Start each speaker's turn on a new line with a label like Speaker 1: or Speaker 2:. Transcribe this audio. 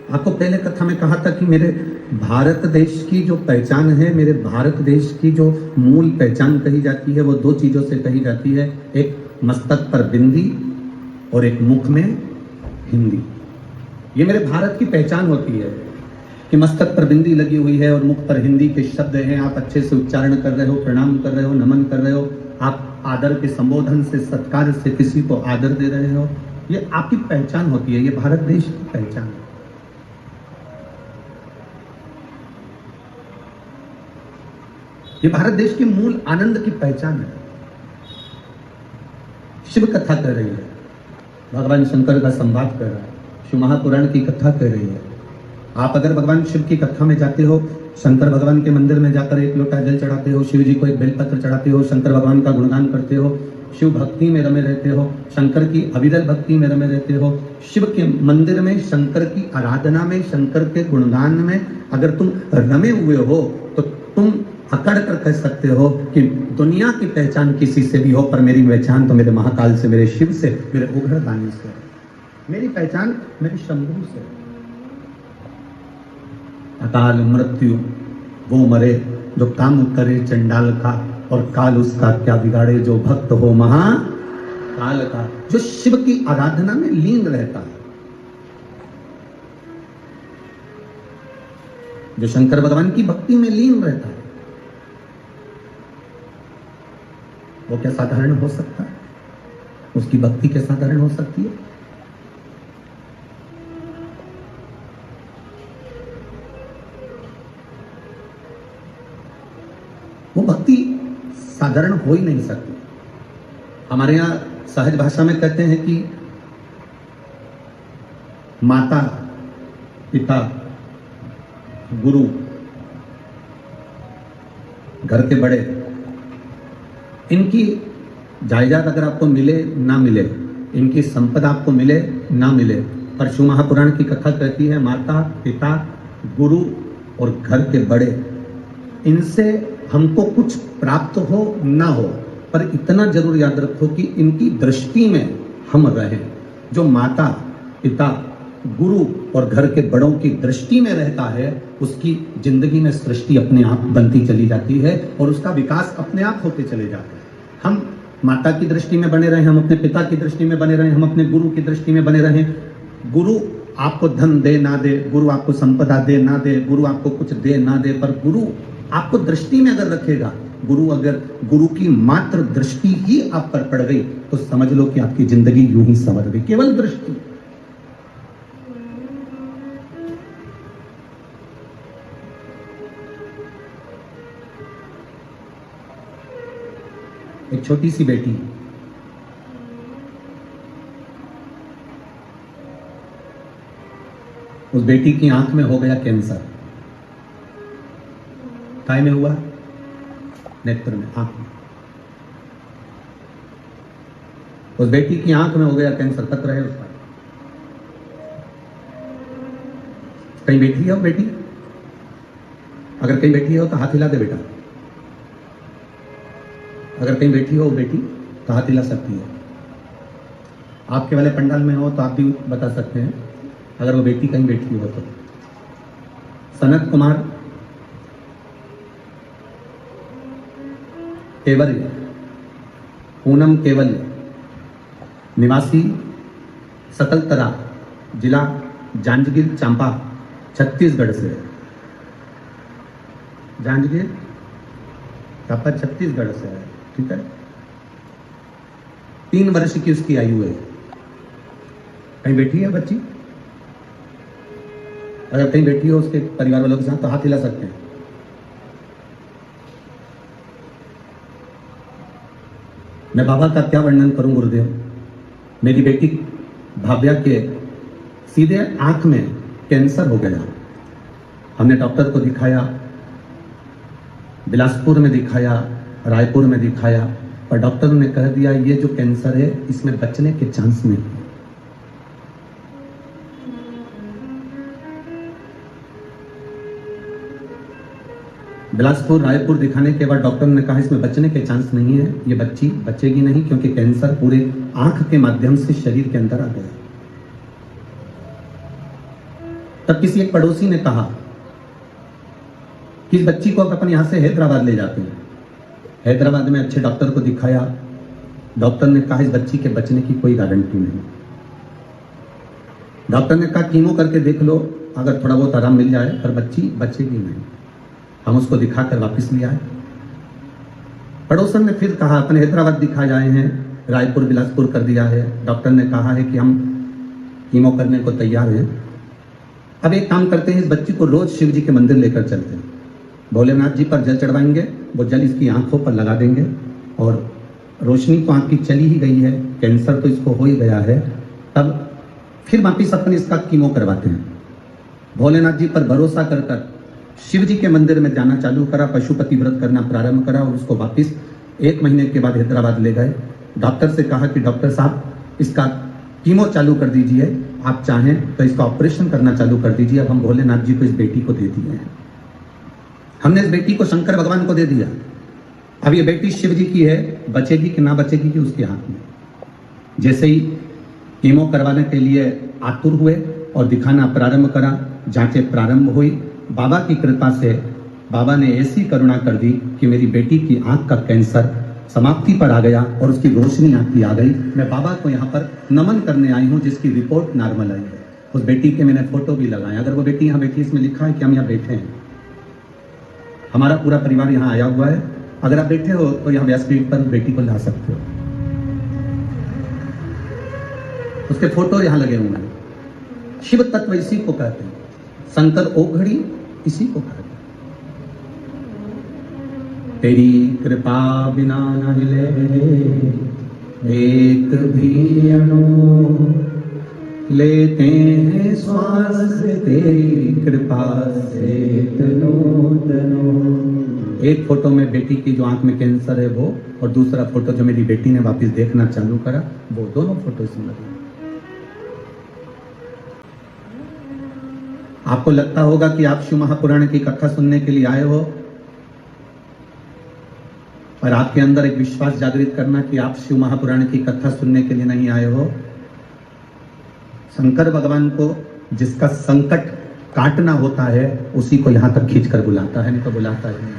Speaker 1: आपको पहले कथा में कहा था कि मेरे भारत देश की जो पहचान है, मेरे भारत देश की जो मूल पहचान कही जाती है, वो दो चीजों से कही जाती है। एक मस्तक पर बिंदी और एक मुख में हिंदी। ये मेरे भारत की पहचान होती है कि मस्तक पर बिंदी लगी हुई है और मुख पर हिंदी के शब्द हैं। आप अच्छे से उच्चारण कर रहे हो, प्रणाम कर रहे हो, नमन कर रहे हो, आप आदर के संबोधन से, सत्कार से किसी को आदर दे रहे हो। ये आपकी पहचान होती है, ये भारत देश की पहचान है। ये भारत देश के मूल आनंद की पहचान है। शिव कथा कर रही है, भगवान शंकर का संवाद कर रहा है, शिव महापुराण की कथा कर रही है। आप अगर भगवान शिव की कथा में जाते हो, शंकर भगवान के मंदिर में जाकर एक लोटा जल चढ़ाते हो, शिव जी को एक बेलपत्र चढ़ाते हो, शंकर भगवान का गुणगान करते हो, शिव भक्ति में रमे रहते हो, शंकर की अविरल भक्ति में रमे रहते हो, शिव के मंदिर में, शंकर की आराधना में, शंकर के गुणगान में अगर तुम रमे हुए हो तो तुम अकड़ कर कह सकते हो कि दुनिया की पहचान किसी से भी हो, पर मेरी पहचान तो मेरे महाकाल से, मेरे शिव से, मेरे उघड़ दानी से। मेरी पहचान मेरे शंभू से। अकाल मृत्यु वो मरे जो काम करे चंडाल का, और काल उसका क्या बिगाड़े जो भक्त हो महाकाल का। जो शिव की आराधना में लीन रहता है, जो शंकर भगवान की भक्ति में लीन रहता है, वो क्या साधारण हो सकता है? उसकी भक्ति क्या साधारण हो सकती है? वो भक्ति साधारण हो ही नहीं सकती। हमारे यहां सहज भाषा में कहते हैं कि माता, पिता, गुरु, घर के बड़े, इनकी जायदाद अगर आपको मिले ना मिले, इनकी संपदा आपको मिले ना मिले, पर शिव महापुराण की कथा कहती है माता, पिता, गुरु और घर के बड़े, इनसे हमको कुछ प्राप्त हो ना हो, पर इतना जरूर याद रखो कि इनकी दृष्टि में हम रहें। जो माता, पिता, गुरु और घर के बड़ों की दृष्टि में रहता है, उसकी जिंदगी में सृष्टि अपने आप बनती चली जाती है और उसका विकास अपने आप होते चले जाते हैं। हम माता की दृष्टि में बने रहें, हम अपने पिता की दृष्टि में बने रहें, हम अपने गुरु की दृष्टि में बने रहें। गुरु आपको धन दे ना दे, गुरु आपको संपदा दे ना दे, गुरु आपको कुछ दे ना दे, पर गुरु आपको दृष्टि में अगर रखेगा, गुरु की मात्र दृष्टि ही आप पर पड़ गई तो समझ लो कि आपकी जिंदगी यूं ही संवर गई। केवल दृष्टि। एक छोटी सी बेटी, उस बेटी की आंख में हो गया कैंसर। काय में हुआ? नेत्र में, आंख में। उस बेटी की आंख में हो गया कैंसर, पत्र है उसका। कहीं बैठी है वो बेटी? अगर कहीं बैठी हो तो हाथ हिला दे बेटा। अगर कहीं बैठी हो बेटी तो हाथ हिला सकती है। आपके वाले पंडाल में हो तो आप भी बता सकते हैं अगर वो बेटी कहीं बैठी हो तो। सनत कुमार केवल्य, पूनम केवल्य, निवासी सकलतरा, जिला जांजगीर चांपा, छत्तीसगढ़ से। जांजगीर चांपा छत्तीसगढ़ से है, ठीक है। 3 वर्ष की उसकी आयु है। कहीं बैठी है बच्ची? अगर कहीं बैठी हो उसके परिवार वालों के साथ तो हाथ हिला सकते हैं। मैं बाबा का क्या वर्णन करूं गुरुदेव। मेरी बेटी भाव्या के सीधे आंख में कैंसर हो गया। हमने डॉक्टर को दिखाया, बिलासपुर में दिखाया, रायपुर में दिखाया, पर डॉक्टर ने कह दिया ये जो कैंसर है इसमें बचने के चांस नहीं। बिलासपुर, रायपुर दिखाने के बाद डॉक्टर ने कहा इसमें बचने के चांस नहीं है, ये बच्ची बचेगी नहीं, क्योंकि कैंसर पूरे आंख के माध्यम से शरीर के अंदर आ गया। तब किसी एक पड़ोसी ने कहा कि इस बच्ची को अपन यहां से हैदराबाद ले जाते हैं। हैदराबाद में अच्छे डॉक्टर को दिखाया। डॉक्टर ने कहा इस बच्ची के बचने की कोई गारंटी नहीं। डॉक्टर ने कहा कीमो करके देख लो, अगर थोड़ा बहुत आराम मिल जाए, पर बच्ची बचेगी नहीं। हम उसको दिखाकर वापस ले आए। पड़ोसन ने फिर कहा अपन हैदराबाद दिखा जाए हैं, रायपुर बिलासपुर कर दिया है, डॉक्टर ने कहा है कि हम कीमो करने को तैयार हैं। अब एक काम करते हैं, इस बच्ची को रोज शिव जी के मंदिर लेकर चलते हैं, भोलेनाथ जी पर जल चढ़वाएंगे, वो जल इसकी आंखों पर लगा देंगे और रोशनी तो आंख की चली ही गई है, कैंसर तो इसको हो ही गया है, तब फिर वापिस अपन इसका कीमो करवाते हैं। भोलेनाथ जी पर भरोसा कर कर शिव जी के मंदिर में जाना चालू करा, पशुपति व्रत करना प्रारंभ करा और उसको वापिस 1 महीने के बाद हैदराबाद ले गए। डॉक्टर से कहा कि डॉक्टर साहब इसका कीमो चालू कर दीजिए, आप चाहें तो इसका ऑपरेशन करना चालू कर दीजिए। अब हम भोलेनाथ जी को इस बेटी को दे दिए हैं, हमने इस बेटी को शंकर भगवान को दे दिया। अब ये बेटी शिव जी की है, बचेगी कि ना बचेगी कि उसके हाथ में। जैसे ही कीमो करवाने के लिए आतुर हुए और दिखाना प्रारंभ करा, जांचें प्रारंभ हुई, बाबा की कृपा से बाबा ने ऐसी करुणा कर दी कि मेरी बेटी की आंख का कैंसर समाप्ति पर आ गया और उसकी रोशनी आंख की आ गई। मैं बाबा को यहाँ पर नमन करने आई हूँ, जिसकी रिपोर्ट नॉर्मल आई है। उस बेटी के मैंने फोटो भी लगाया। अगर वो बेटी यहाँ बैठी, इसमें लिखा है कि हम यहाँ बैठे हैं, हमारा पूरा परिवार यहाँ आया हुआ है। अगर आप बैठे हो तो यहाँ व्यासपीठ पर बेटी को ला सकते हो, उसके फोटो यहाँ लगे हुए हैं। शिव तत्व इसी को कहते हैं, शंकर ओघड़ी इसी को कहते हैं। तेरी कृपा बिना न हिले एक भी अणु, लेते हैं श्वास तेरी कृपा से तनो तनो। एक फोटो में बेटी की जो आंख में कैंसर है वो, और दूसरा फोटो जो मेरी बेटी ने वापस देखना चालू करा, वो दोनों फोटो इसमें लगे। आपको लगता होगा कि आप शिव महापुराण की कथा सुनने के लिए आए हो, पर आपके अंदर एक विश्वास जागृत करना कि आप शिव महापुराण की कथा सुनने के लिए नहीं आए हो। शंकर भगवान को जिसका संकट काटना होता है, उसी को यहां तक खींचकर बुलाता है, नहीं तो बुलाता ही नहीं।